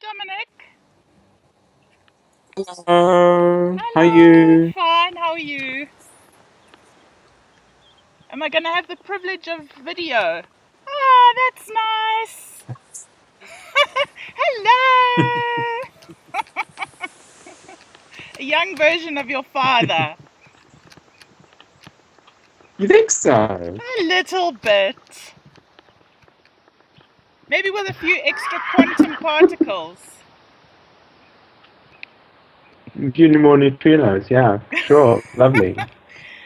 Dominic. Hello, how are Hello. you? Fine. How are you? Am I going to have the privilege of video? Oh, that's nice. Hello. A young version of your father. You think so? A little bit. Maybe with a few extra quantum particles. A few more neutrinos, yeah, sure, lovely.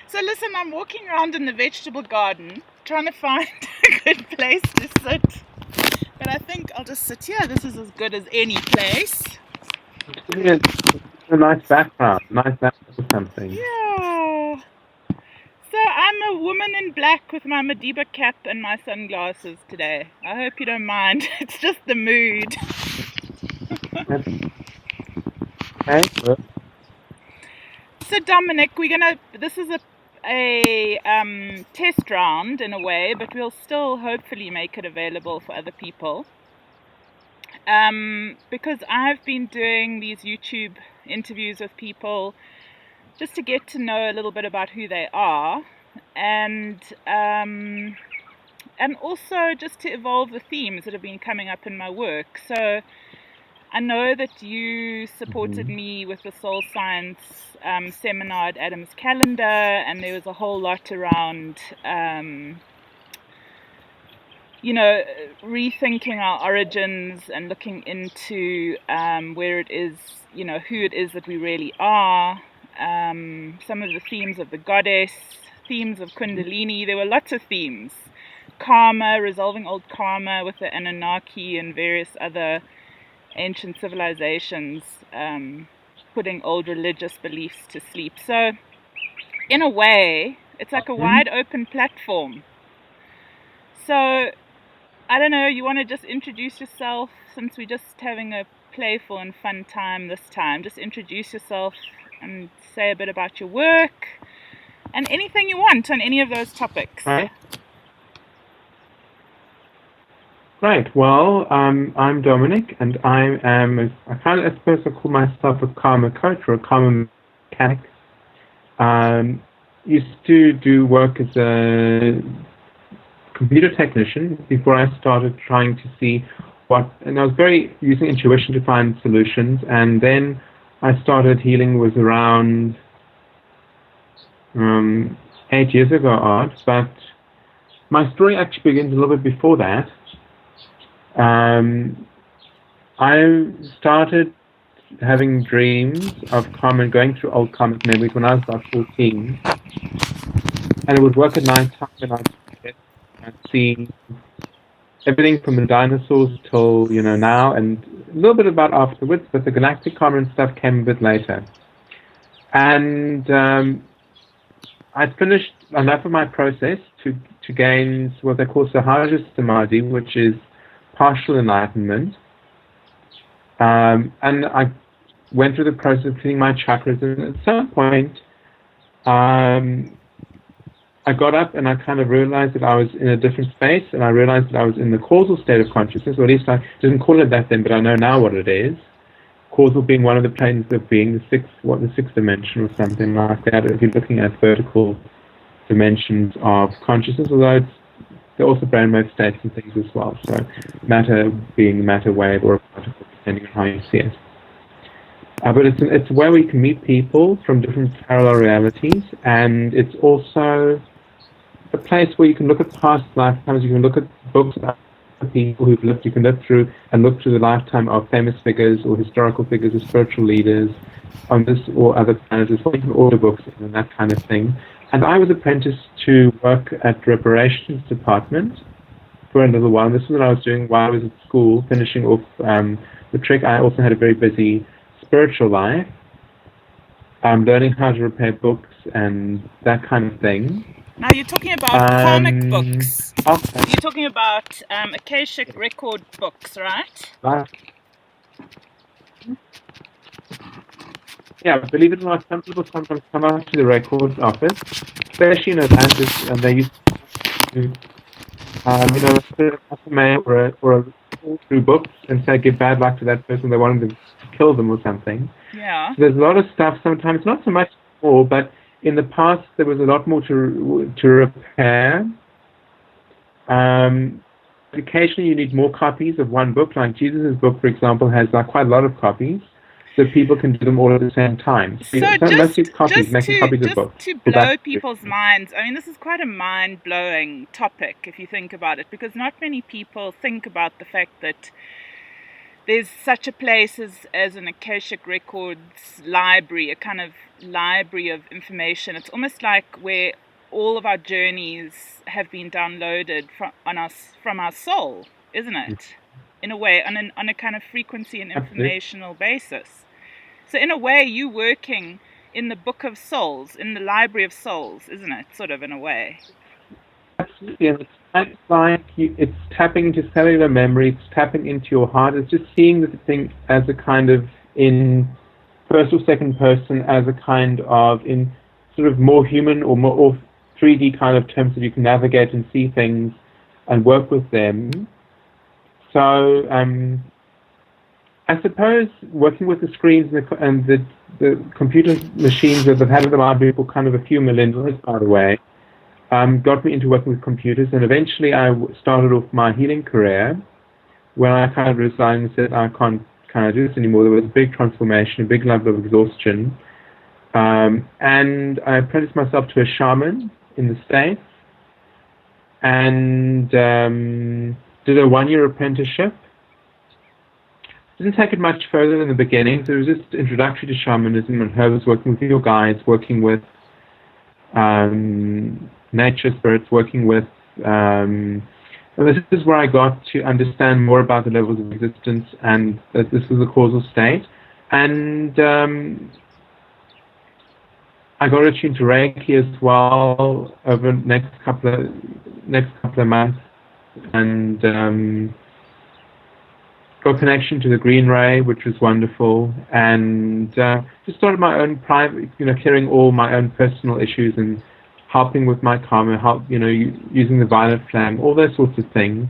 So listen, I'm walking around in the vegetable garden trying to find a good place to sit. But I think I'll just sit here. This is as good as any place. Yeah, it's a nice background, nice background or something. Yeah. So I'm a woman in black with my Madiba cap and my sunglasses today. I hope you don't mind. It's just the mood. Okay, well, So Dominic, this is a test round in a way, but we'll still hopefully make it available for other people. Because I've been doing these YouTube interviews with people just to get to know a little bit about who they are, and also just to evolve the themes that have been coming up in my work. So I know that you supported me with the Soul Science seminar at Adam's Calendar, and there was a whole lot around rethinking our origins and looking into where it is, who it is that we really are, some of the themes of the goddess, themes of Kundalini. There were lots of themes. Karma, resolving old karma with the Anunnaki and various other ancient civilizations, putting old religious beliefs to sleep. So, in a way, it's like a wide open platform. So, I don't know, you want to just introduce yourself, since we're just having a playful and fun time this time. Just introduce yourself and say a bit about your work and anything you want on any of those topics. right. Right, well, I'm Dominic, and I suppose I call myself a karma coach or a karma mechanic. Used to do work as a computer technician before I started trying to see and I was very using intuition to find solutions, and then I started healing was around 8 years ago odd, but my story actually begins a little bit before that. I started having dreams of karma, going through old karmic memories when I was about 14, and it would work at night time, and I'd see everything from the dinosaurs till now, and a little bit about afterwards, but the galactic karma and stuff came a bit later. And I'd finished enough of my process to gain what they call Sahaja Samadhi, which is partial enlightenment. And I went through the process of cleaning my chakras, and at some point I got up and I kind of realized that I was in a different space, and I realized that I was in the causal state of consciousness, or at least I didn't call it that then, but I know now what it is. Causal being one of the planes of being, the sixth dimension or something like that, if you're looking at vertical dimensions of consciousness, although there are also brainwave states and things as well. So matter being matter wave or a particle, depending on how you see it. But it's where we can meet people from different parallel realities, and it's also a place where you can look at past lifetimes, you can look at books about people who've lived, you can look through the lifetime of famous figures or historical figures or spiritual leaders on this or other planets as well. You can order books and that kind of thing. And I was apprenticed to work at the reparations department for a little while. This is what I was doing while I was at school, finishing off the trick. I also had a very busy spiritual life, learning how to repair books and that kind of thing. Now you're talking about karmic books. Okay. You're talking about Akashic Record books, right? Yeah, believe it or not, some people sometimes come out to the records office, especially in Atlantis, and they used to put a mail or through books and say give bad luck to that person. They wanted to kill them or something. Yeah. So there's a lot of stuff. Sometimes not so much more, but in the past there was a lot more to repair. Occasionally you need more copies of one book. Like Jesus' book, for example, has quite a lot of copies, so people can do them all at the same time. So just copies, making copies of books. To blow people's minds, I mean, this is quite a mind-blowing topic if you think about it, because not many people think about the fact that there's such a place as an Akashic Records library, a kind of library of information. It's almost like where all of our journeys have been downloaded from our soul, isn't it? In a way, on a kind of frequency and informational basis. So in a way, you're working in the Book of Souls, in the Library of Souls, isn't it? Sort of, in a way. Absolutely, and it's like it's tapping into cellular memory, it's tapping into your heart, it's just seeing the thing as a kind of in first or second person, as a kind of in sort of more human or 3D kind of terms that you can navigate and see things and work with them. So I suppose working with the screens and the computer machines that they've had in the library for kind of a few millennia, by the way, got me into working with computers, and eventually I started off my healing career when I kind of resigned and said I can't kind of do this anymore. There was a big transformation, a big level of exhaustion, and I apprenticed myself to a shaman in the States and did a 1-year apprenticeship. Didn't take it much further in the beginning, so it was just introductory to shamanism and herbs, working with your guides, working with nature spirits, working with and this is where I got to understand more about the levels of existence and that this was a causal state. And I got attuned to Reiki as well over the next couple of months, and got connection to the Green Ray, which was wonderful, and just started my own private, clearing all my own personal issues and helping with my karma, using the violet flame, all those sorts of things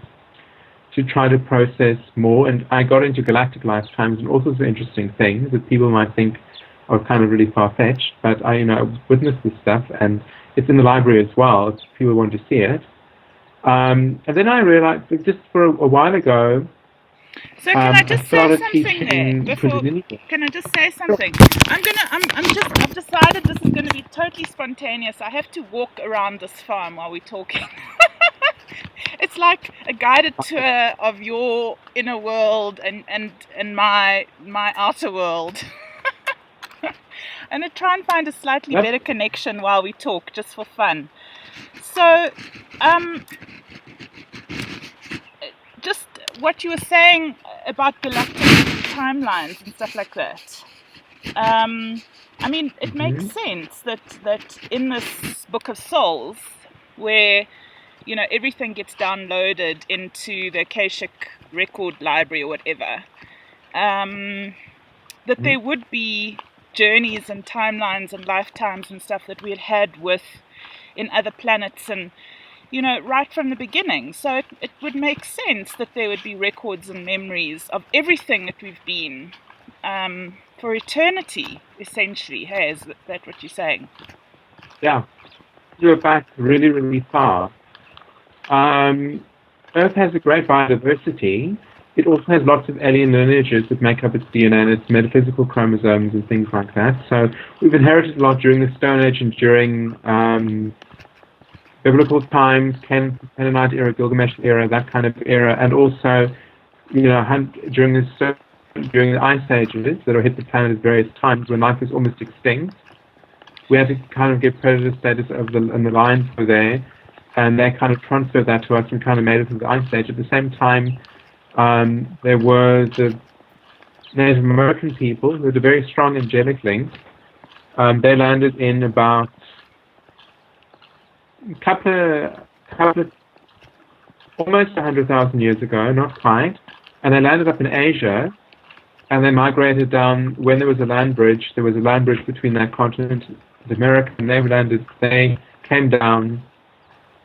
to try to process more. And I got into galactic lifetimes and all sorts of interesting things that people might think are kind of really far-fetched, but I witnessed this stuff, and it's in the library as well if people want to see it. And then I realized that just for a while ago. So can I just say something there before? Can I just say something? I've decided this is going to be totally spontaneous. I have to walk around this farm while we're talking. It's like a guided tour of your inner world and my outer world. And I try and find a slightly better connection while we talk, just for fun. So, just what you were saying about galactic timelines and stuff like that. I mean, it makes sense that in this Book of Souls, where everything gets downloaded into the Akashic Record Library or whatever, that there would be journeys and timelines and lifetimes and stuff that we had with in other planets and right from the beginning. So it would make sense that there would be records and memories of everything that we've been for eternity, essentially. Hey, is that what you're saying? Yeah, you're back really, really far. Earth has a great biodiversity. It also has lots of alien lineages that make up its DNA and its metaphysical chromosomes and things like that. So we've inherited a lot during the Stone Age and during biblical times, Canaanite era, Gilgamesh era, that kind of era, and also, during the ice ages that hit the planet at various times when life was almost extinct. We had to kind of get predator status and the lions were there, and they kind of transferred that to us and kind of made it through the ice age. At the same time, there were the Native American people who had a very strong angelic link. They landed in about almost 100,000 years ago, not quite, and they landed up in Asia, and they migrated down. When there was a land bridge between that continent and America, and they came down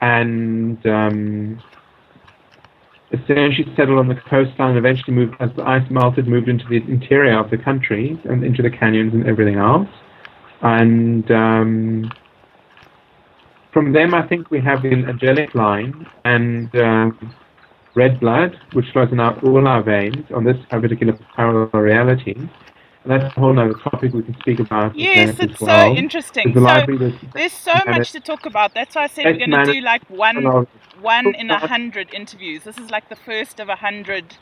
and essentially settled on the coastline, eventually moved, as the ice melted, moved into the interior of the country and into the canyons and everything else. And from them, I think we have the angelic line and red blood, which flows in all our veins on this particular parallel reality. And that's a whole other topic we can speak about. Yes, it's well. so interesting. So there's so much to talk about. That's why I said we're going to do like one in 100 interviews. This is like the first of 100.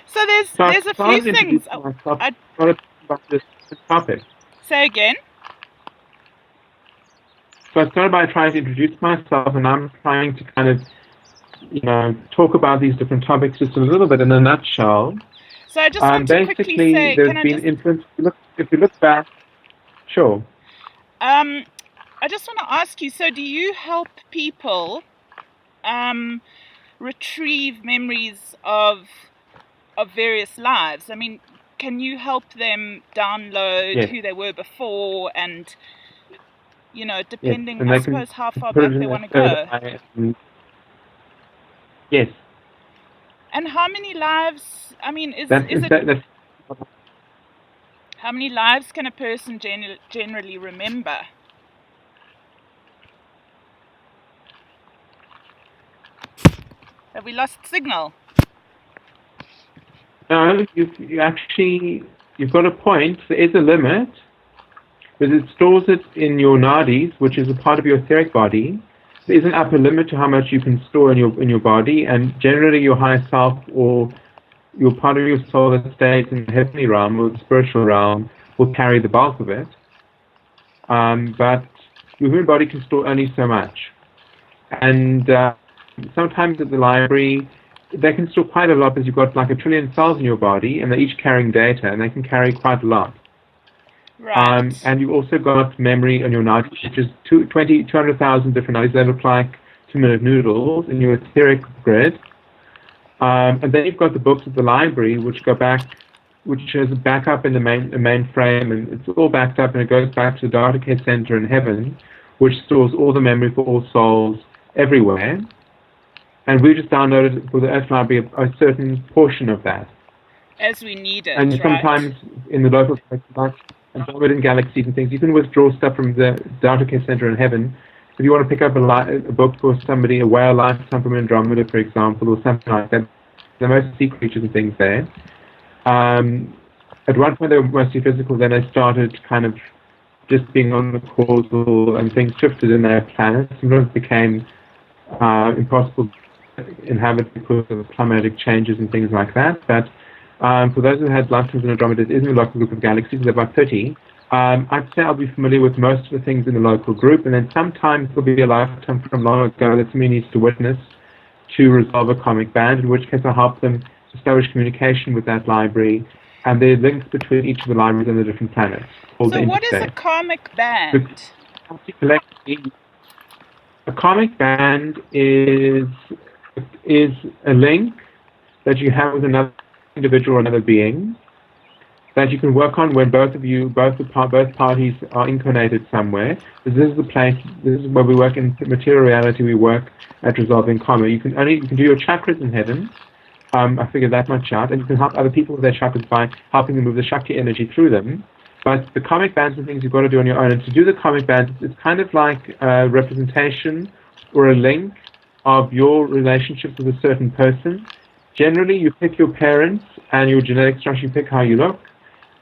So there's a few things. About this topic. Say again. So I started by trying to introduce myself, and I'm trying to kind of, talk about these different topics just a little bit in a nutshell. So I just want to quickly say, there's been influence. If you look back, sure. I just want to ask you. So, do you help people retrieve memories of various lives? I mean, can you help them download who they were before and depending, I suppose, how far back they want to go? Yes. And how many lives, I mean, how many lives can a person generally remember? Have we lost signal? No, you've got a point. There is a limit, but it stores it in your nadis, which is a part of your etheric body. There is an upper limit to how much you can store in your body, and generally your higher self or your part of your soul that stays in the heavenly realm or the spiritual realm will carry the bulk of it. But your human body can store only so much. And sometimes at the library, they can store quite a lot because you've got like 1 trillion cells in your body, and they're each carrying data, and they can carry quite a lot. Right. And you've also got memory on your nadis, which is 200,000 different nadis. They look like 2-minute noodles in your etheric grid. And then you've got the books of the library, which is back up in the main frame, and it's all backed up, and it goes back to the data care center in heaven, which stores all the memory for all souls everywhere. And we just downloaded for the Earth Library a certain portion of that. As we need it, and sometimes in the local Andromeda and galaxies and things, you can withdraw stuff from the data care center in heaven. If you want to pick up a book for somebody, a whale lifetime from Andromeda, for example, or something like that, the most sea creatures and things there. At one point they were mostly physical, then they started kind of just being on the causal, and things shifted in their planets. Sometimes it became impossible to inhabit because of climatic changes and things like that. But for those who had lifetimes in Andromeda, it is in a local group of galaxies. There are about 30. I'd say I'll be familiar with most of the things in the local group, and then sometimes there'll be a lifetime from long ago that somebody needs to witness to resolve a karmic band, in which case I'll help them establish communication with that library, and there are links between each of the libraries and the different planets. So what is a karmic band? A karmic band is a link that you have with another individual or another being that you can work on when both parties are incarnated somewhere. This is the place. This is where we work in material reality. We work at resolving karma. You can do your chakras in heaven. I figured that much out, and you can help other people with their chakras by helping them move the Shakti energy through them. But the karmic bands are things you've got to do on your own. And to do the karmic bands, it's kind of like a representation or a link of your relationships with a certain person. Generally, you pick your parents and your genetic structure, you pick how you look,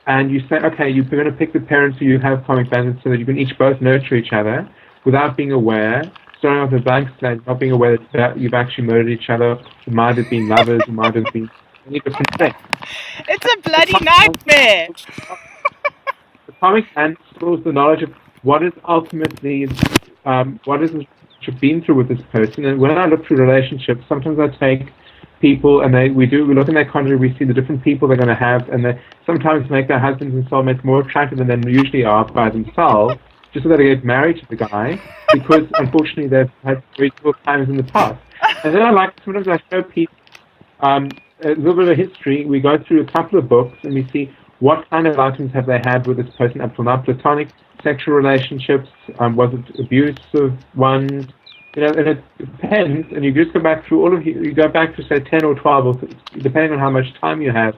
and you say, okay, you're going to pick the parents who you have karmic bands so that you can each both nurture each other without being aware, starting off a blank slate, not being aware that you've actually murdered each other, it might have been lovers, it might have been any different things. It's a bloody nightmare. The karmic band stores the knowledge of what is ultimately, what is you've been through with this person. And when I look through relationships, sometimes I take people and we look in their content, we see the different people they're going to have, and they sometimes make their husbands and soulmates more attractive than they usually are by themselves, just so that they get married to the guy, because unfortunately they've had very difficult times in the past. And then sometimes I show people a little bit of history. We go through a couple of books and we see what kind of items have they had with this person up till now. Platonic sexual relationships, was it abusive ones, and it depends, and you just go back through you go back to say 10 or 12, or depending on how much time you have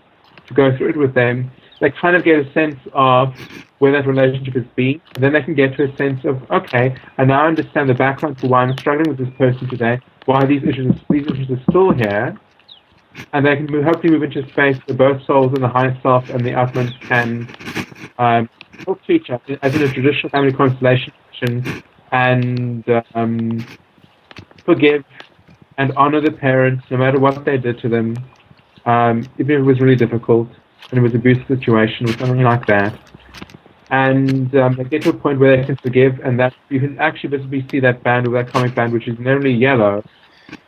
to go through it with them, they kind of get a sense of where that relationship has been, and then they can get to a sense of, okay, I now understand the background for why I'm struggling with this person today, why these issues are still here, and they can hopefully move into a space where both souls and the higher self and the utmost can talk to each other, as in a traditional family constellation, and forgive and honor the parents no matter what they did to them, even if it was really difficult and it was an abusive situation or something like that. And they get to a point where they can forgive, and that you can actually visibly see that band, or that comic band, which is normally yellow.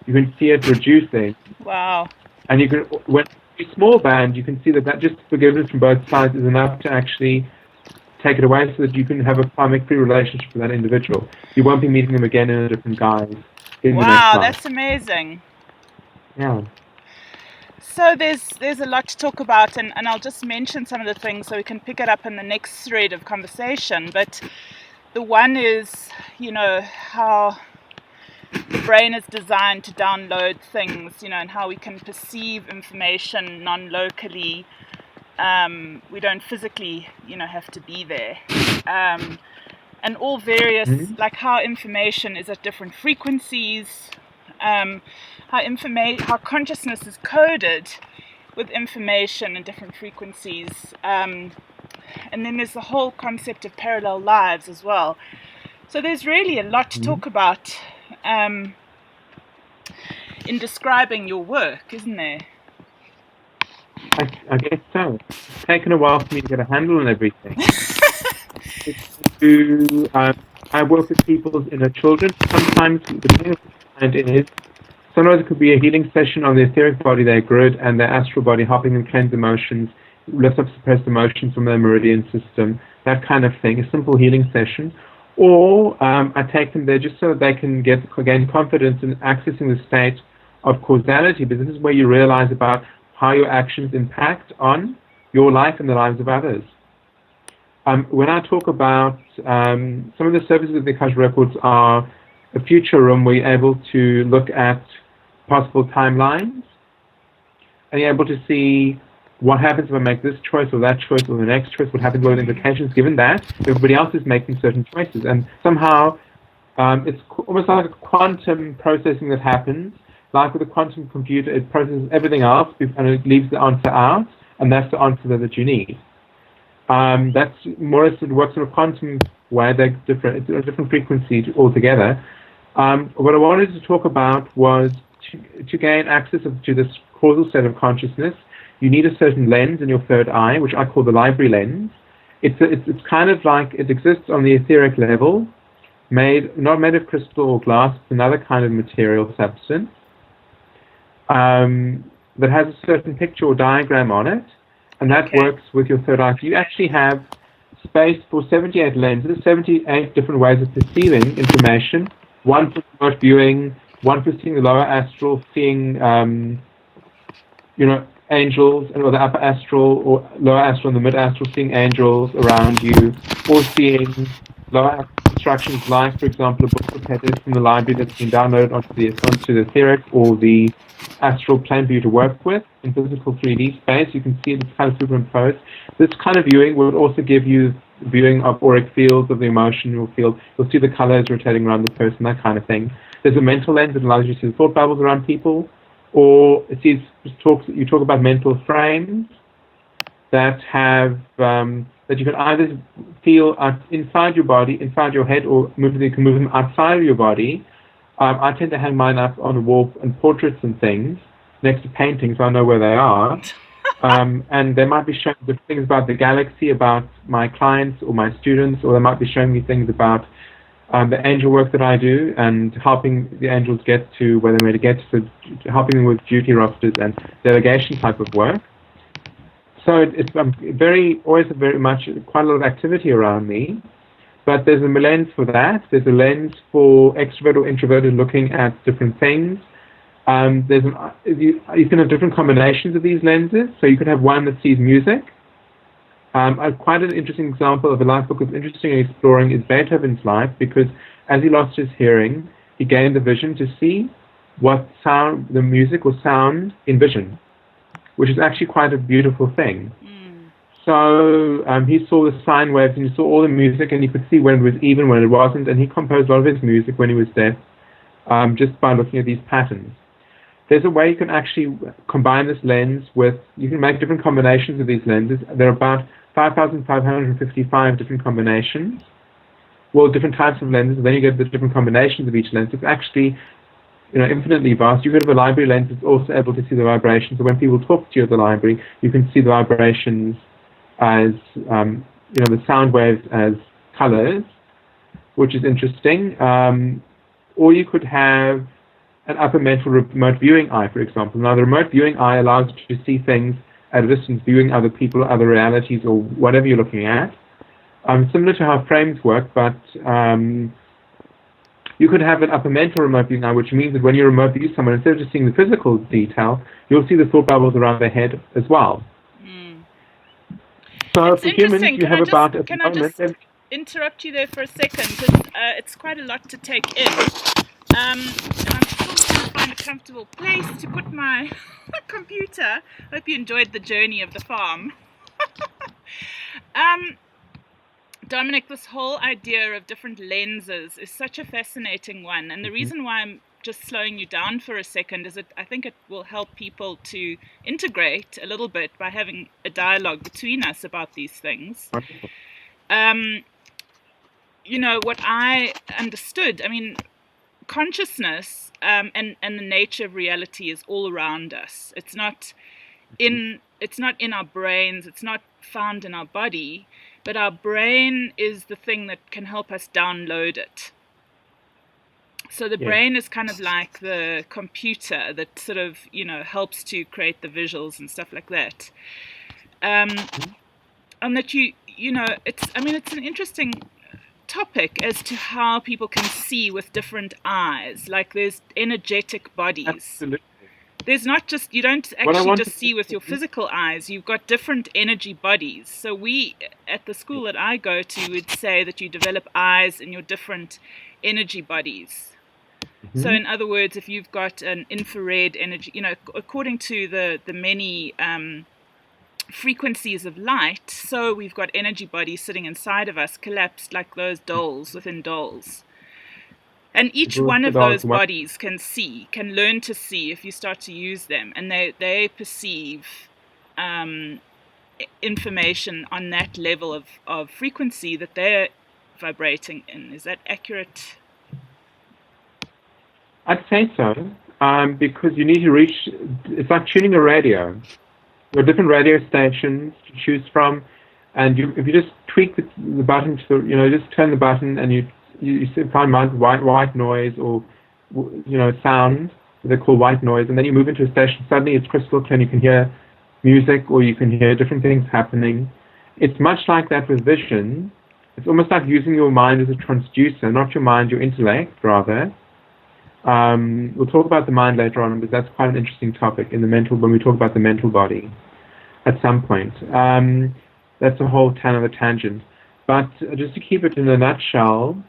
You can see it reducing. Wow. And you can, when a small band, you can see that just forgiveness from both sides is enough to actually take it away, so that you can have a karmic-free relationship with that individual. You won't be meeting them again in a different guise. Wow, that's amazing. Yeah. So there's a lot to talk about, and I'll just mention some of the things so we can pick it up in the next thread of conversation. But the one is, how the brain is designed to download things, and how we can perceive information non-locally. We don't physically, have to be there. And all various, like how information is at different frequencies, how consciousness is coded with information in different frequencies. And then there's the whole concept of parallel lives as well. So there's really a lot to talk about in describing your work, isn't there? I guess so. It's taken a while for me to get a handle on everything. I work with people's inner children. Sometimes, depending on what the client is, sometimes it could be a healing session on the etheric body, their grid, and their astral body, helping them cleanse emotions, lift up suppressed emotions from their meridian system, that kind of thing, a simple healing session. Or I take them there just so that they can gain confidence in accessing the state of causality, because this is where you realize about how your actions impact on your life and the lives of others. When I talk about some of the services of the Akashic Records are a future room where you're able to look at possible timelines, and you're able to see what happens if I make this choice or that choice or the next choice, what happens, what are the implications given that everybody else is making certain choices. And somehow it's almost like a quantum processing that happens. Like with a quantum computer, it processes everything else and it leaves the answer out, and that's the answer that you need. That's more or less it works in a quantum way. They're different. It's a different frequency altogether. What I wanted to talk about was to gain access to this causal state of consciousness. You need a certain lens in your third eye, which I call the library lens. It's kind of like it exists on the etheric level, not made of crystal or glass. It's another kind of material substance that has a certain picture or diagram on it, and that works with your third eye. So you actually have space for 78 lenses, 78 different ways of perceiving information. One for remote viewing, one for seeing the lower astral, seeing angels, or the upper astral or lower astral and the mid astral, seeing angels around you, or seeing lower instructions like, for example, a book prepared from the library that's been downloaded onto the etheric or the astral plane for you to work with in physical 3D space. You can see it's kind of superimposed. This kind of viewing will also give you viewing of auric fields of the emotional field. You'll see the colors rotating around the person, that kind of thing. There's a mental lens that allows you to see the thought bubbles around people, or you talk about mental frames that have that you can either feel inside your body, inside your head, or you can move them outside of your body. I tend to hang mine up on the wall and portraits and things next to paintings, so I know where they are. And they might be showing me things about the galaxy, about my clients or my students, or they might be showing me things about the angel work that I do and helping the angels get to where they're meant to get to, so helping them with duty rosters and delegation type of work. So it's always very much quite a lot of activity around me. But there's a lens for that. There's a lens for extrovert or introverted looking at different things. You can have different combinations of these lenses. So you could have one that sees music. Quite an interesting example of a life book that's interesting in exploring is Beethoven's life, because as he lost his hearing, he gained the vision to see what sound the music will sound in vision, which is actually quite a beautiful thing. So he saw the sine waves and he saw all the music, and he could see when it was even, when it wasn't, and he composed a lot of his music when he was deaf just by looking at these patterns. There's a way you can actually combine this lens with, you can make different combinations of these lenses. There are about 5,555 different combinations, well, different types of lenses, and then you get the different combinations of each lens. It's actually infinitely vast. You could have a library lens that's also able to see the vibrations. So when people talk to you at the library, you can see the vibrations as, the sound waves as colors, which is interesting. Or you could have an upper mental remote viewing eye, for example. Now, the remote viewing eye allows you to see things at a distance, viewing other people, other realities, or whatever you're looking at. Similar to how frames work, but you could have an upper mental remote viewing eye, which means that when you remote view someone, instead of just seeing the physical detail, you'll see the thought bubbles around their head as well. So it's for humans, you have about a Can I just interrupt you there for a second? Because it's quite a lot to take in. And I'm still trying to find a comfortable place to put my computer. Hope you enjoyed the journey of the farm. Dominic, this whole idea of different lenses is such a fascinating one. And the reason why I'm just slowing you down for a second is that I think it will help people to integrate a little bit by having a dialogue between us about these things. What I understood, consciousness and the nature of reality is all around us. It's not in our brains, it's not found in our body, but our brain is the thing that can help us download it. So the brain is kind of like the computer that sort of, helps to create the visuals and stuff like that. And that it's an interesting topic as to how people can see with different eyes. Like there's energetic bodies. Absolutely. There's not just, you don't actually just see with your physical eyes, you've got different energy bodies. So we, at the school that I go to, would say that you develop eyes in your different energy bodies. So in other words, if you've got an infrared energy, according to the many frequencies of light, so we've got energy bodies sitting inside of us, collapsed like those dolls within dolls. And each one of those bodies can learn to see if you start to use them, and they perceive information on that level of frequency that they're vibrating in. Is that accurate? I'd say so, because you need to reach, it's like tuning a radio. There are different radio stations to choose from, and if you just tweak the button to, just turn the button and you find white noise or, sound, they call white noise, and then you move into a station, suddenly it's crystal clear and you can hear music or you can hear different things happening. It's much like that with vision. It's almost like using your mind as a transducer, not your mind, your intellect, rather. We'll talk about the mind later on, but that's quite an interesting topic when we talk about the mental body at some point. That's a whole another tangent. But just to keep it in a nutshell,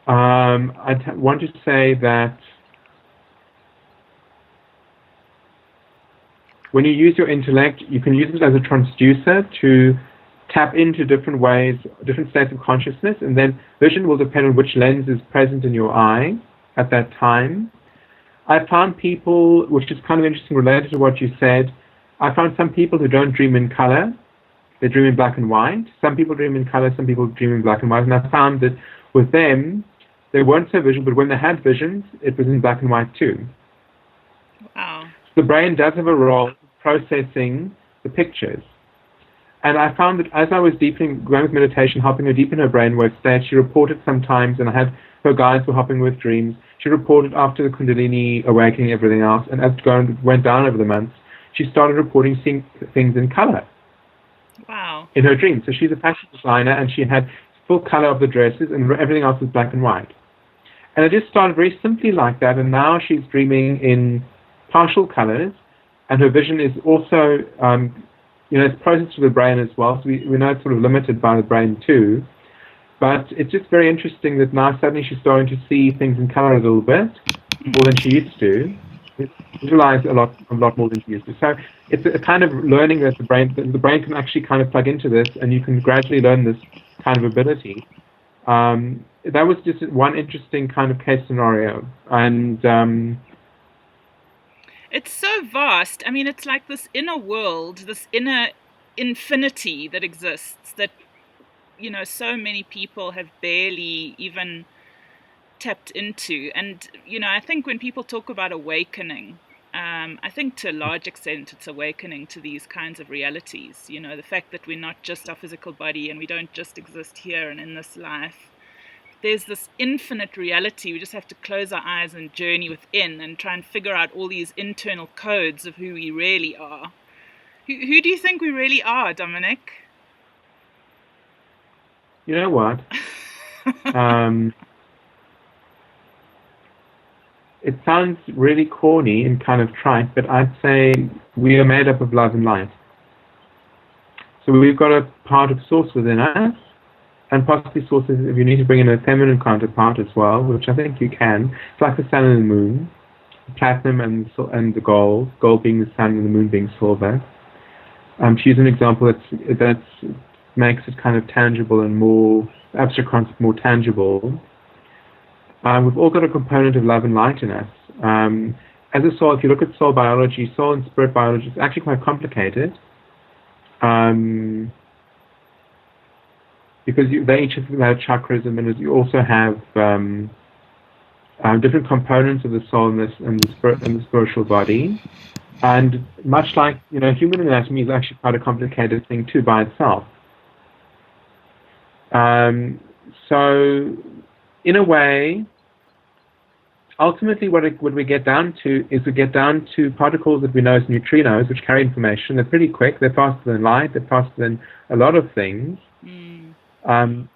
I want to say that when you use your intellect, you can use it as a transducer to tap into different ways, different states of consciousness, and then vision will depend on which lens is present in your eye at that time. I found people, which is kind of interesting related to what you said, I found some people who don't dream in color, they dream in black and white. Some people dream in color, some people dream in black and white, and I found that with them, they weren't so visual, but when they had visions, it was in black and white too. Wow. The brain does have a role in processing the pictures. And I found that as I was going with meditation, helping her deepen her brainwave state, she reported sometimes, and I had her guides were helping with dreams, she reported after the Kundalini awakening, everything else, and as it went down over the months, she started reporting seeing things in color. Wow. In her dreams. So she's a fashion designer, and she had full color of the dresses, and everything else was black and white. And it just started very simply like that, and now she's dreaming in partial colors, and her vision is also, it's processed through the brain as well, so we know it's sort of limited by the brain too. But it's just very interesting that now suddenly she's starting to see things in color a little bit more than she used to. Visualize a lot more than she used to. So it's a kind of learning that the brain can actually kind of plug into this, and you can gradually learn this kind of ability. That was just one interesting kind of case scenario, and it's so vast. I mean, it's like this inner world, this inner infinity that exists that, you know, so many people have barely even tapped into. And, you know, I think when people talk about awakening, I think to a large extent it's awakening to these kinds of realities. You know, the fact that we're not just our physical body and we don't just exist here and in this life. There's this infinite reality. We just have to close our eyes and journey within and try and figure out all these internal codes of who we really are. Who do you think we really are, Dominic? You know what? It sounds really corny and kind of trite, but I'd say we are made up of love and light. So we've got a part of source within us, and possibly sources if you need to bring in a feminine counterpart as well, which I think you can. It's like the sun and the moon, the platinum and the gold being the sun and the moon being silver. To use an example that makes it kind of tangible and more abstract concept, more tangible. We've all got a component of love and light in us. As a soul, if you look at soul biology, soul and spirit biology, it's actually quite complicated. Because they each have chakras, and then you also have different components of the soul and the spirit and the spiritual body. And much like, you know, human anatomy is actually quite a complicated thing too by itself. So, in a way, ultimately what we get down to is we get down to particles that we know as neutrinos, which carry information. They're pretty quick. They're faster than light. They're faster than a lot of things. So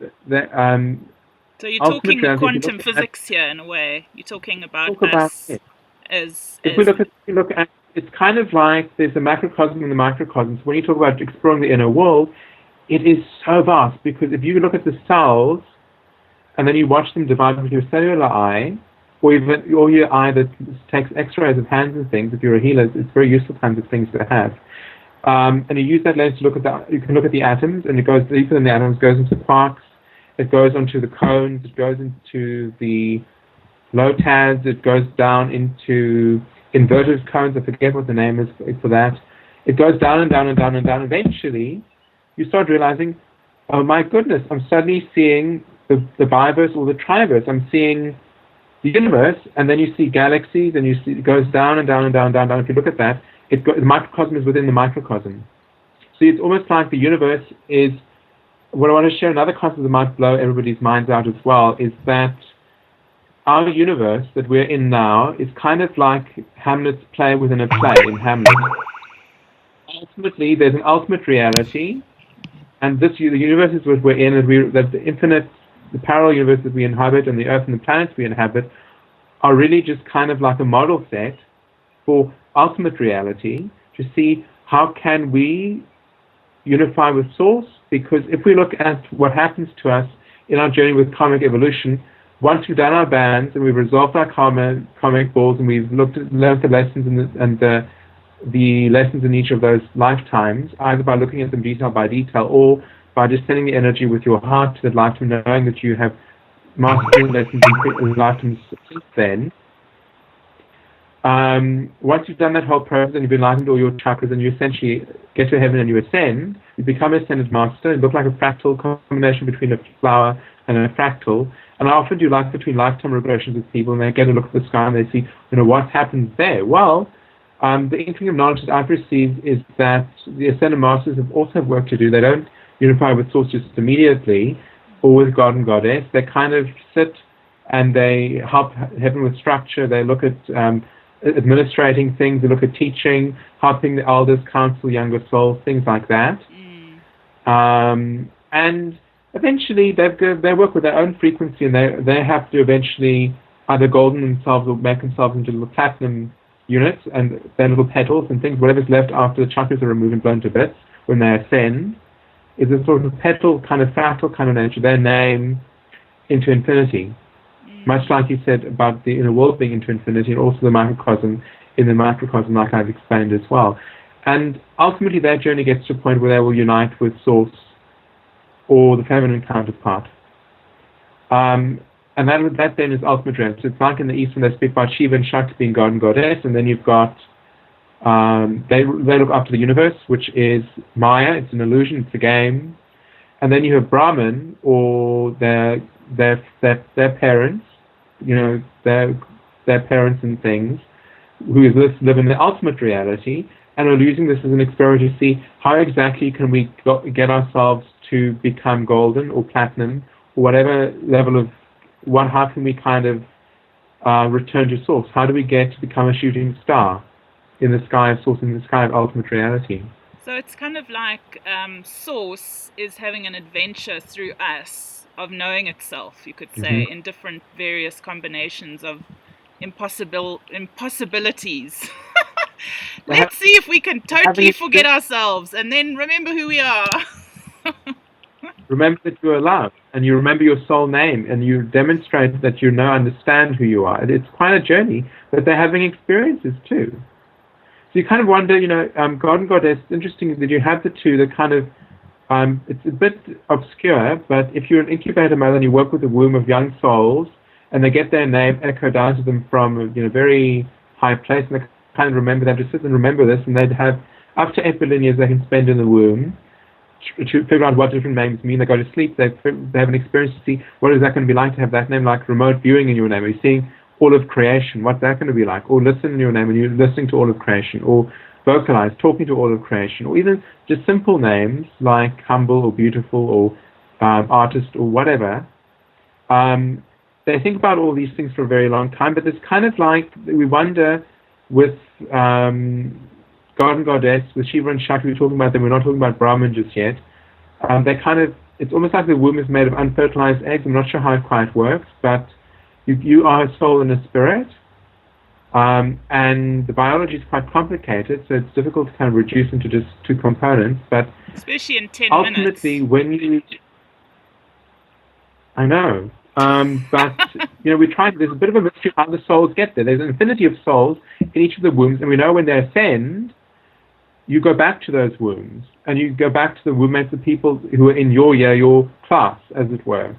you're talking quantum physics here in a way. You're talking about us as... If we look at, it's kind of like there's a macrocosm and the microcosm. So when you talk about exploring the inner world, it is so vast, because if you look at the cells and then you watch them divide with your cellular eye, or your eye that takes x-rays of hands and things, if you're a healer, it's very useful kinds of things to have. And you use that lens to look at you can look at the atoms, and it goes deeper than the atoms, goes into quarks, it goes onto the cones, it goes into the lotads, it goes down into inverted cones, I forget what the name is for that. It goes down and down and down and down. Eventually, you start realizing, oh my goodness, I'm suddenly seeing the biverse or the triverse. I'm seeing the universe, and then you see galaxies, and you see it goes down and down and down and down and down. If you look at that, the microcosm is within the microcosm. So it's almost like the universe is, what I want to share, another concept that might blow everybody's minds out as well, is that our universe that we're in now is kind of like Hamlet's play within a play in Hamlet. Ultimately, there's an ultimate reality, and the universe is what we're in, and that the infinite, the parallel universe that we inhabit, and the Earth and the planets we inhabit, are really just kind of like a model set for ultimate reality, to see how can we unify with Source. Because if we look at what happens to us in our journey with karmic evolution, once we've done our bands and we've resolved our karmic balls, and we've learned the lessons and the lessons in each of those lifetimes, either by looking at them detail by detail, or by just sending the energy with your heart to that lifetime, knowing that you have mastered the lessons in lifetimes since then. Once you've done that whole process and you've enlightened all your chakras, and you essentially get to heaven and you ascend, you become an ascended master. You look like a fractal combination between a flower and a fractal. And I often do like between lifetime regressions with people, and they get a look at the sky and they see, you know, what happens there. Well, the inkling of knowledge that I've received is that the ascended masters also have work to do. They don't unify with Source just immediately, or with God and Goddess. They kind of sit and they help heaven with structure. They look at administrating things, they look at teaching, helping the elders counsel younger souls, things like that. And eventually they work with their own frequency, and they have to eventually either golden themselves or make themselves into little platinum units, and their little petals and things, whatever's left after the chakras are removed and blown to bits when they ascend. is a sort of petal, kind of fractal kind of nature, their name into infinity. Much like you said about the inner world being into infinity, and also the microcosm in the microcosm, like I've explained as well. And ultimately their journey gets to a point where they will unite with Source or the feminine counterpart. And that then is ultimate reality. So it's like in the East when they speak about Shiva and Shakti being god and goddess, and then you've got, they look after the universe, which is Maya, it's an illusion, it's a game. And then you have Brahman, or their parents, you know, their parents and things, who live in the ultimate reality, and are using this as an experiment to see how exactly can we get ourselves to become golden or platinum, or whatever level of, how can we kind of return to Source? How do we get to become a shooting star in the sky of Source, in the sky of ultimate reality? So it's kind of like Source is having an adventure through us of knowing itself, you could say, in different various combinations of impossibilities. Let's see if we can totally forget ourselves and then remember who we are. Remember that you are loved, and you remember your soul name, and you demonstrate that you now understand who you are. It's quite a journey, but they're having experiences too. So you kind of wonder, you know, God and Goddess, it's interesting that you have the two that kind of, it's a bit obscure, but if you're an incubator mother and you work with a womb of young souls, and they get their name echoed out to them from a very high place, and they kind of remember, they have to sit and remember this, and they'd have up to 8 billion years they can spend in the womb to figure out what different names mean. They go to sleep, they have an experience to see what is that going to be like to have that name, like remote viewing in your name. Are you seeing all of creation? What's that going to be like? Or listen in your name and you're listening to all of creation, or vocalize, talking to all of creation, or even just simple names like humble or beautiful or artist or whatever. They think about all these things for a very long time, but it's kind of like we wonder with God and Goddess, with Shiva and Shakti, we're talking about them, we're not talking about Brahman just yet. They kind of, it's almost like the womb is made of unfertilized eggs. I'm not sure how it quite works, but you are a soul and a spirit, and the biology is quite complicated, so it's difficult to kind of reduce into just two components, but especially in 10 ultimately, minutes. when you, I know, but we try. There's a bit of a mystery how the souls get there. There's an infinity of souls in each of the wombs, and we know when they ascend, you go back to those wombs, and you go back to the wombmates of people who are in your year, your class, as it were.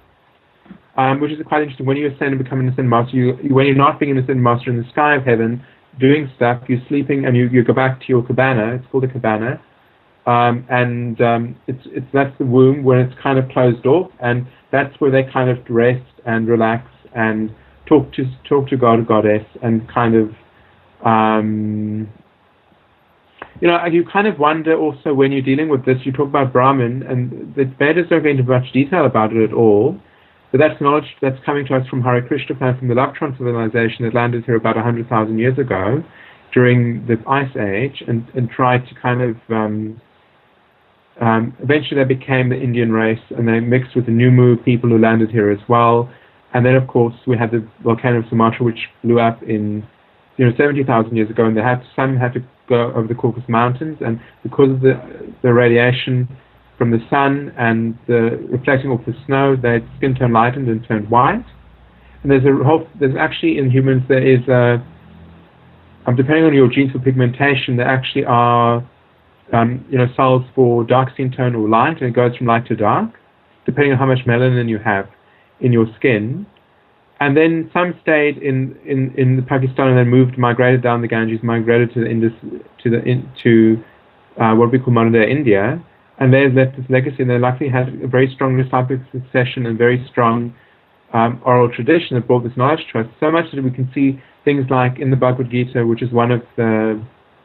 Which is quite interesting. When you ascend and become an ascended master, when you're not being an ascended master in the sky of heaven, doing stuff, you're sleeping, and you go back to your cabana. It's called a cabana, that's the womb when it's kind of closed off, and that's where they kind of rest and relax and talk to God or Goddess, and kind of you kind of wonder also when you're dealing with this. You talk about Brahman, and the Vedas don't go into much detail about it at all. But that's knowledge that's coming to us from Hare Krishna, from the love transfer civilization that landed here about 100,000 years ago during the Ice Age, and tried to kind of, eventually they became the Indian race, and they mixed with the Numu people who landed here as well. And then, of course, we had the volcano of Sumatra, which blew up in 70,000 years ago, and some had to go over the Caucasus Mountains, and because of the radiation from the sun and the reflecting off the snow, their skin turned lightened and turned white. And there's actually in humans there is depending on your genes for pigmentation, there actually are cells for dark skin tone or light, and it goes from light to dark depending on how much melanin you have in your skin. And then some stayed in Pakistan and then migrated down the Ganges, migrated to the Indus, to what we call modern day India. And they've left this legacy, and they likely had a very strong disciplic succession and very strong oral tradition that brought this knowledge to us. So much that we can see things like in the Bhagavad Gita, which is one of the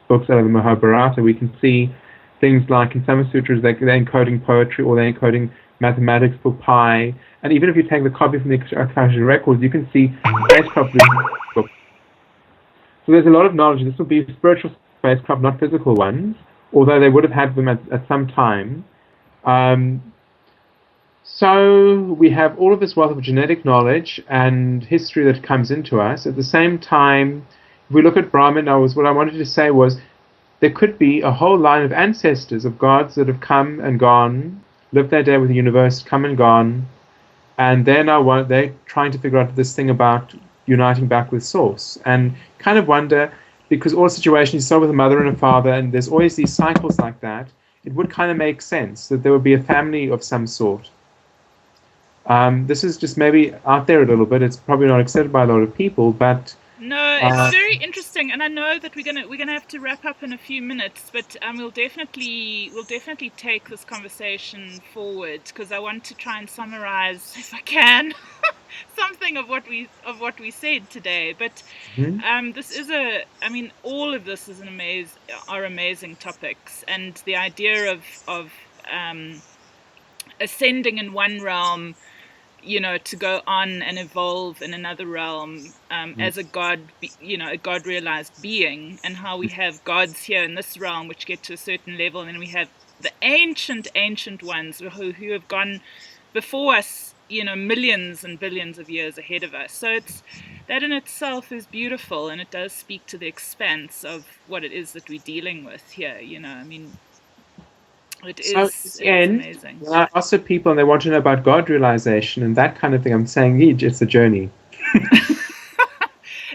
books out of the Mahabharata, we can see things like in some sutras they're encoding poetry, or they're encoding mathematics for pi. And even if you take the copy from the Akashic Records, you can see spacecraft books. So there's a lot of knowledge. This will be spiritual spacecraft, not physical ones, although they would have had them at some time. So we have all of this wealth of genetic knowledge and history that comes into us. At the same time, if we look at Brahman, what I wanted to say was there could be a whole line of ancestors of gods that have come and gone, live their day with the universe, come and gone, and they're trying to figure out this thing about uniting back with Source, and kind of wonder, because all situations you start with a mother and a father, and there's always these cycles like that. It would kind of make sense that there would be a family of some sort. This is just maybe out there a little bit. It's probably not accepted by a lot of people, but no, it's very interesting, and I know that we're gonna have to wrap up in a few minutes, but we'll definitely take this conversation forward, because I want to try and summarize, if I can, something of what we said today. But this is all of this is are amazing topics, and the idea of ascending in one realm, to go on and evolve in another realm, as a God, a God realized being, and how we have gods here in this realm which get to a certain level, and then we have the ancient ones who have gone before us, millions and billions of years ahead of us. So that in itself is beautiful, and it does speak to the expanse of what it is that we're dealing with here. It's amazing. When I ask people and they want to know about God realization and that kind of thing, I'm saying, it's a journey.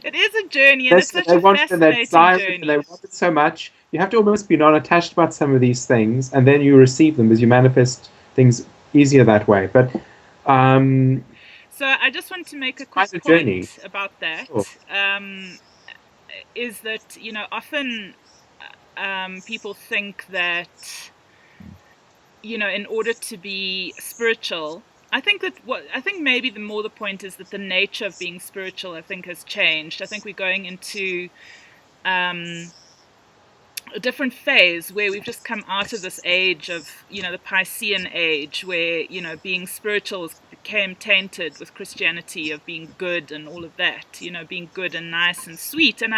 It is a journey, and it's such a fascinating journey. And they want it so much. You have to almost be non-attached about some of these things, and then you receive them as you manifest things easier that way. But so I just want to make a quick point about that. Sure. Is that often people think that in order to be spiritual, I think maybe the point is that the nature of being spiritual, I think, has changed. I think we're going into a different phase where we've just come out of this age of, the Piscean age, where, being spiritual became tainted with Christianity, of being good and all of that, being good and nice and sweet. And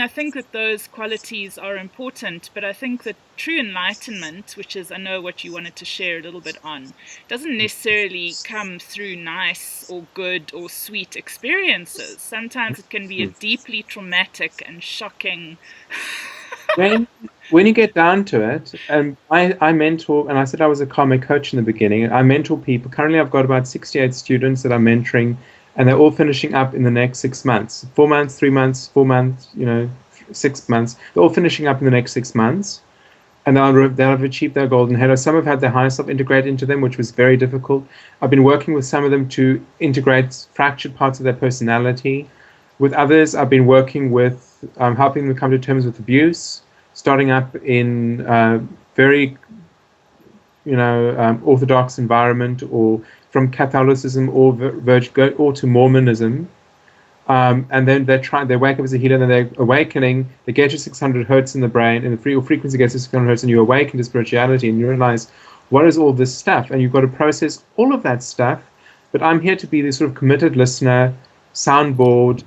I think that those qualities are important, but I think that true enlightenment, which is, I know what you wanted to share a little bit on, doesn't necessarily come through nice or good or sweet experiences. Sometimes it can be a deeply traumatic and shocking. When you get down to it, I mentor, and I said I was a karmic coach in the beginning. I mentor people. Currently, I've got about 68 students that I'm mentoring, and they're all finishing up in the next 6 months. 4 months, 3 months, 4 months, 6 months. They're all finishing up in the next 6 months. And they'll have achieved their golden halo. Some have had their higher self integrate into them, which was very difficult. I've been working with some of them to integrate fractured parts of their personality. With others, I've been working with helping them come to terms with abuse, starting up in very orthodox environment, or from Catholicism or or to Mormonism, and then they wake up as a healer, and then they're awakening. They get to 600 hertz in the brain, and the frequency gets to 600 hertz, and you awaken to spirituality, and you realize, what is all this stuff? And you've got to process all of that stuff. But I'm here to be this sort of committed listener, soundboard,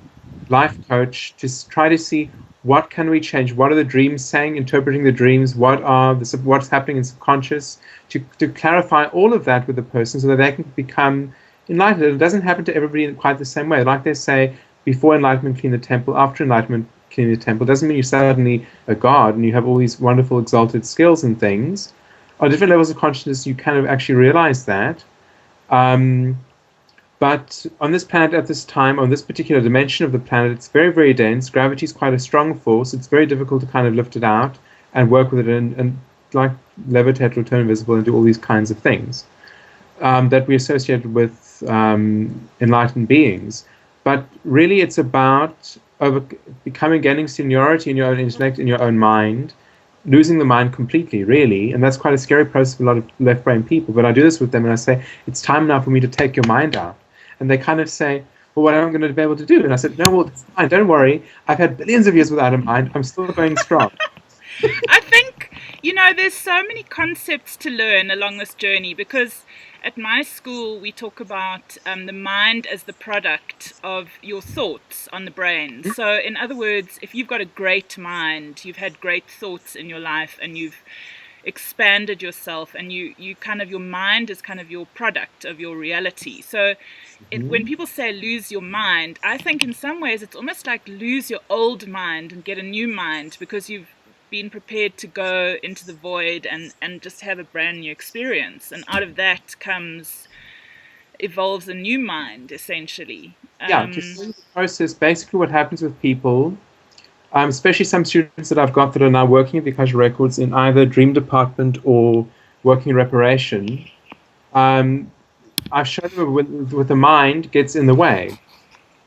life coach, to try to see, what can we change? What are the dreams saying? Interpreting the dreams. What's happening in subconscious? To clarify all of that with the person, so that they can become enlightened. It doesn't happen to everybody in quite the same way. Like they say, before enlightenment, clean the temple. After enlightenment, clean the temple. It doesn't mean you're suddenly a god and you have all these wonderful exalted skills and things. On different levels of consciousness, you kind of actually realize that. But on this planet at this time, on this particular dimension of the planet, it's very, very dense. Gravity is quite a strong force. It's very difficult to kind of lift it out and work with it and like levitate, return invisible, and do all these kinds of things that we associate with enlightened beings. But really, it's about gaining seniority in your own intellect, in your own mind, losing the mind completely, really. And that's quite a scary process for a lot of left-brain people. But I do this with them, and I say, it's time now for me to take your mind out. And they kind of say, well, what am I going to be able to do? And I said, no, well, it's fine. Don't worry. I've had billions of years without a mind. I'm still going strong. I think, there's so many concepts to learn along this journey, because at my school, we talk about the mind as the product of your thoughts on the brain. So in other words, if you've got a great mind, you've had great thoughts in your life, and you've expanded yourself, and your mind is kind of your product of your reality. So when people say lose your mind, I think in some ways it's almost like lose your old mind and get a new mind, because you've been prepared to go into the void and just have a brand new experience. And out of that evolves a new mind, essentially. Yeah, to see the process, basically what happens with people, especially some students that I've got that are now working at the Akashic Records in either dream department or working in reparation, I've shown them with the mind gets in the way.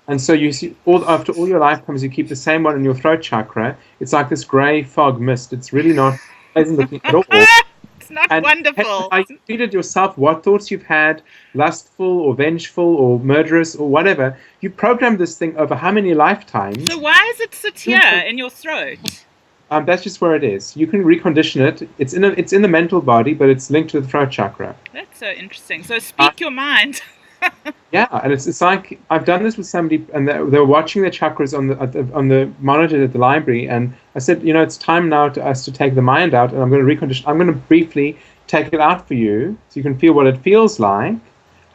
And so you see, after all your lifetimes, you keep the same one in your throat chakra. It's like this grey fog mist. It's really not pleasant looking at all. It's not And wonderful. how you treated yourself, what thoughts you've had, lustful or vengeful or murderous or whatever, you programmed this thing over how many lifetimes? So why does it sit here in your throat? That's just where it is. You can recondition it. It's in the mental body, but it's linked to the throat chakra. That's so interesting. So speak your mind. Yeah, and it's like I've done this with somebody, and they were watching their chakras on the monitor at the library, and I said, it's time now to us to take the mind out, and I'm going to recondition. I'm going to briefly take it out for you, so you can feel what it feels like.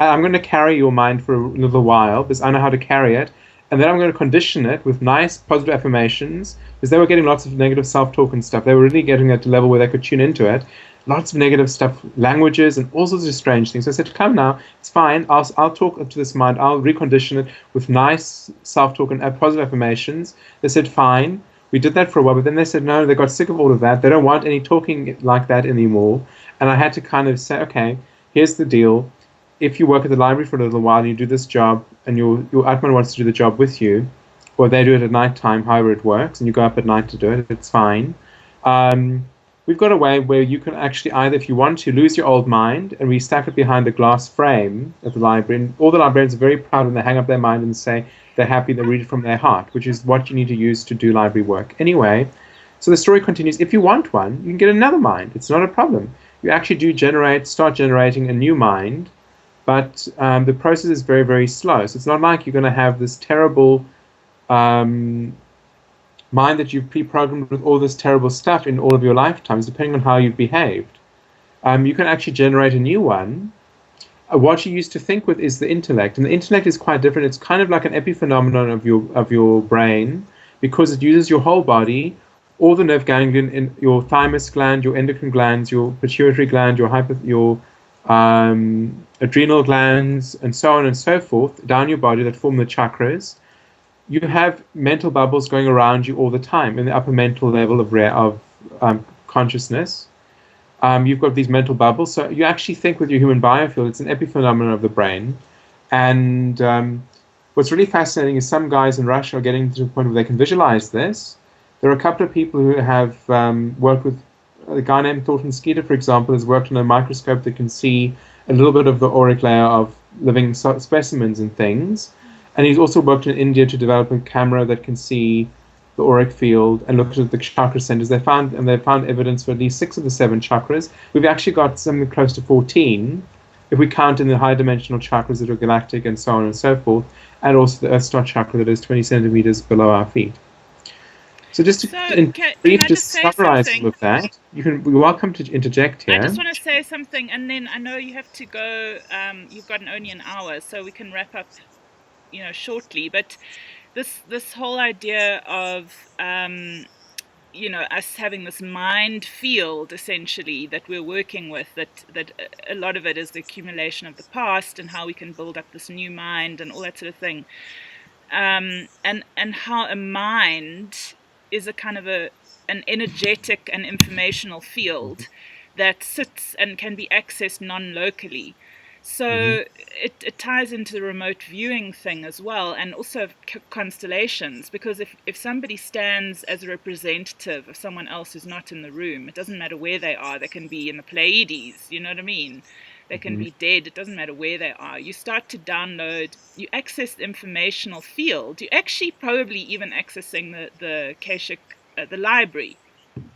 And I'm going to carry your mind for a little while because I know how to carry it, and then I'm going to condition it with nice positive affirmations because they were getting lots of negative self-talk and stuff. They were really getting at a level where they could tune into it. Lots of negative stuff, languages, and all sorts of strange things. So I said, come now, it's fine. I'll talk to this mind. I'll recondition it with nice self-talk and positive affirmations. They said, fine. We did that for a while, but then they said, no, they got sick of all of that. They don't want any talking like that anymore. And I had to kind of say, okay, here's the deal. If you work at the library for a little while and you do this job, and your Atman wants to do the job with you, or they do it at night time, however it works, and you go up at night to do it, it's fine. We've got a way where you can actually either, if you want to, lose your old mind and restack it behind the glass frame at the library. And all the librarians are very proud when they hang up their mind and say they're happy, they read it from their heart, which is what you need to use to do library work. Anyway, so the story continues. If you want one, you can get another mind. It's not a problem. You actually do start generating a new mind, but the process is very, very slow. So it's not like you're going to have this terrible mind that you've pre-programmed with all this terrible stuff in all of your lifetimes, depending on how you've behaved. You can actually generate a new one. What you used to think with is the intellect, and the intellect is quite different. It's kind of like an epiphenomenon of your brain because it uses your whole body, all the nerve ganglion in your thymus gland, your endocrine glands, your pituitary gland, your adrenal glands, and so on and so forth, down your body that form the chakras. You have mental bubbles going around you all the time in the upper mental level of consciousness. You've got these mental bubbles. So you actually think with your human biofield, it's an epiphenomenon of the brain. And what's really fascinating is some guys in Russia are getting to the point where they can visualize this. There are a couple of people who have worked with a guy named Thornton Skeeter, for example, has worked on a microscope that can see a little bit of the auric layer of living specimens and things. And he's also worked in India to develop a camera that can see the auric field and looked at the chakra centers. They found evidence for at least 6 of the 7 chakras. We've actually got something close to 14 if we count in the high dimensional chakras that are galactic and so on and so forth, and also the Earth Star chakra that is 20 centimeters below our feet. So just to summarize all of that, you're welcome to interject here. I just want to say something, and then I know you have to go. You've got only an hour, so we can wrap up, shortly. But this whole idea of us having this mind field essentially that we're working with, that a lot of it is the accumulation of the past and how we can build up this new mind and all that sort of thing, and how a mind is a kind of an energetic and informational field that sits and can be accessed non-locally. So it ties into the remote viewing thing as well, and also constellations, because if somebody stands as a representative of someone else who's not in the room, it doesn't matter where they are. They can be in the Pleiades, you know what I mean? They can be dead. It doesn't matter where they are. You start to download, you access the informational field. You're actually probably even accessing the Akashic, the library.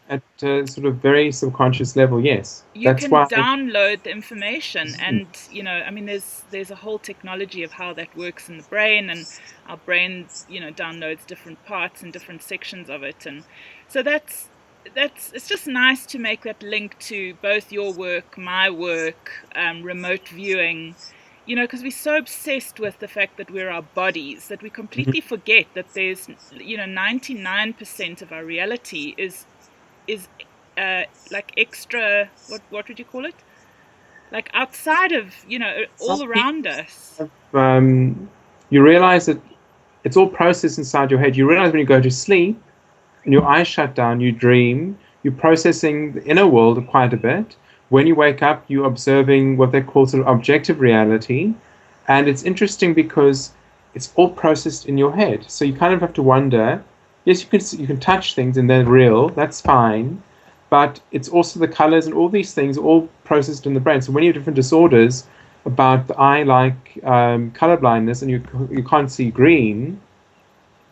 At a sort of very subconscious level, yes. You can download the information, and there's a whole technology of how that works in the brain, and our brains, downloads different parts and different sections of it, and so that's it's just nice to make that link to both your work, my work, remote viewing, because we're so obsessed with the fact that we're our bodies that we completely forget that there's 99% of our reality is is like extra, what would you call it? Like outside of, all around us. You realize that it's all processed inside your head. You realize when you go to sleep and your eyes shut down, you dream, you're processing the inner world quite a bit. When you wake up, you're observing what they call sort of objective reality. And it's interesting because it's all processed in your head. So you kind of have to wonder, yes, you can touch things and they're real, that's fine. But it's also the colors and all these things all processed in the brain. So when you have different disorders about the eye, like color blindness, and you can't see green,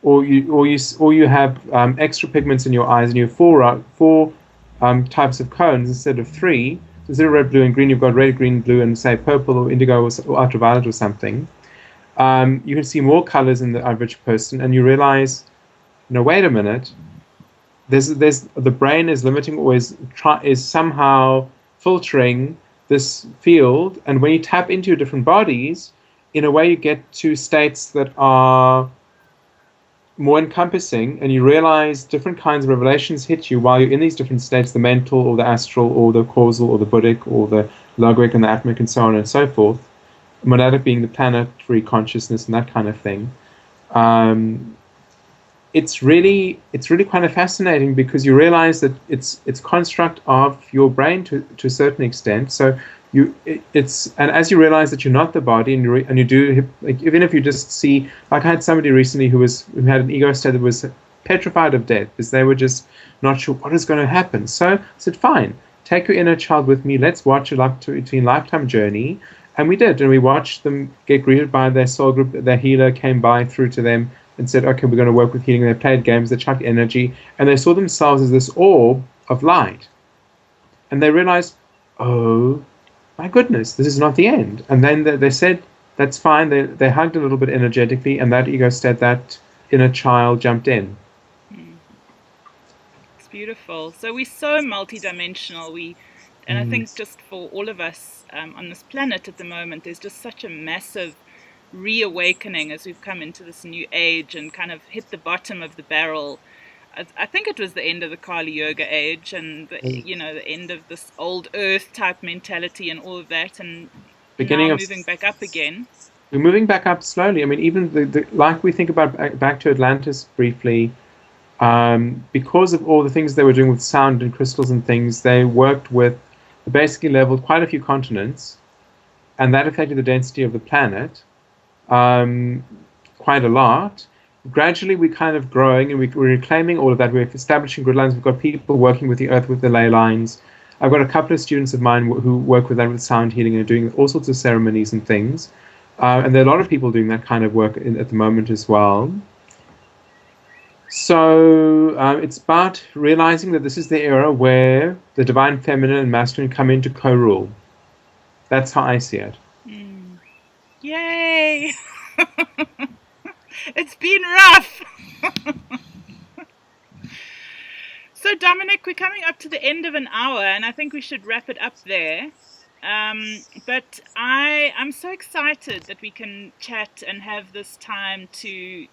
or you have extra pigments in your eyes, and you have four types of cones instead of three. So instead of red, blue, and green, you've got red, green, blue, and say purple or indigo or ultraviolet or something. You can see more colors in the average person, and you realize, no, wait a minute. The brain is limiting or is somehow filtering this field, and when you tap into your different bodies, in a way you get to states that are more encompassing, and you realize different kinds of revelations hit you while you're in these different states, the mental or the astral or the causal or the Buddhic or the logoic and the atmic and so on and so forth, monadic being the planetary consciousness and that kind of thing. It's really kind of fascinating because you realize that it's construct of your brain to a certain extent. So and as you realize that you're not the body, and you do, like, even if you just see, like I had somebody recently who had an ego state that was petrified of death because they were just not sure what is going to happen. So I said, fine, take your inner child with me. Let's watch a lifetime journey. And we did, and we watched them get greeted by their soul group. Their healer came by through to them and said, okay, we're going to work with healing. They played games, they chucked energy, and they saw themselves as this orb of light. And they realized, oh, my goodness, this is not the end. And then they said, that's fine. They hugged a little bit energetically, and that ego state, that inner child jumped in. It's beautiful. So we're so multidimensional. And I think just for all of us on this planet at the moment, there's just such a massive reawakening as we've come into this new age and kind of hit the bottom of the barrel. I think it was the end of the Kali Yoga age and the end of this old earth type mentality and all of that, and beginning now moving back up again. We're moving back up slowly. I mean, even like we think about back to Atlantis briefly, because of all the things they were doing with sound and crystals and things, they worked with, basically leveled quite a few continents, and that affected the density of the planet quite a lot. Gradually, we're kind of growing, and we're reclaiming all of that. We're establishing grid lines. We've got people working with the earth with the ley lines. I've got a couple of students of mine who work with that with sound healing and doing all sorts of ceremonies and things. And there are a lot of people doing that kind of work at the moment as well. So it's about realizing that this is the era where the divine feminine and masculine come in to co-rule. That's how I see it. Yay! It's been rough. So Dominic, we're coming up to the end of an hour, and I think we should wrap it up there. But I'm so excited that we can chat and have this time to,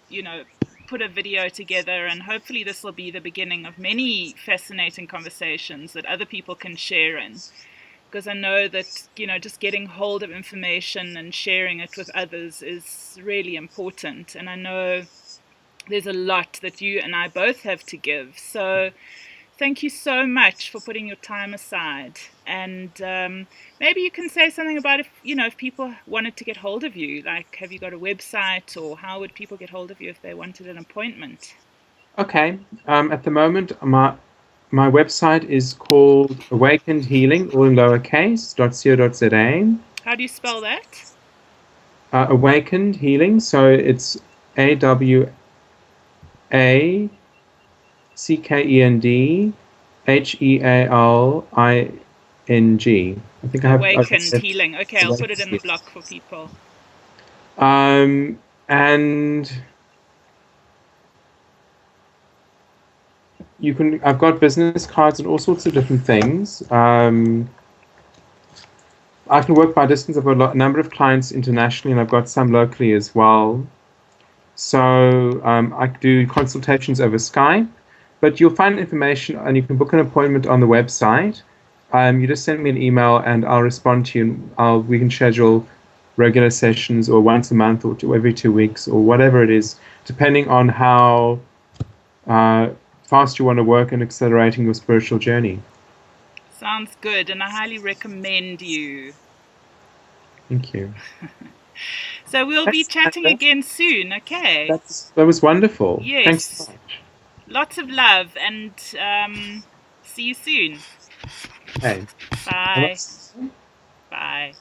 put a video together, and hopefully this will be the beginning of many fascinating conversations that other people can share in. Because I know that, just getting hold of information and sharing it with others is really important. And I know there's a lot that you and I both have to give. So thank you so much for putting your time aside. And maybe you can say something about if people wanted to get hold of you. Like, have you got a website, or how would people get hold of you if they wanted an appointment? Okay. At the moment, my website is called Awakened Healing, all in lowercase, .co.za. How do you spell that? Awakened Healing, so it's AWACKEND HEALING. I think I have Awakened Healing. Okay, I'll put it in the block for people. And I've got business cards and all sorts of different things. I can work by distance. I've got a number of clients internationally, and I've got some locally as well. So I do consultations over Skype. But you'll find information, and you can book an appointment on the website. You just send me an email, and I'll respond to you. We can schedule regular sessions, or once a month, or every 2 weeks, or whatever it is, depending on how fast you want to work in accelerating your spiritual journey. Sounds good, and I highly recommend you. Thank you. So we'll be chatting again soon, okay? That was wonderful. Yes. Thanks so much. Lots of love, and see you soon. Okay. Bye. Bye.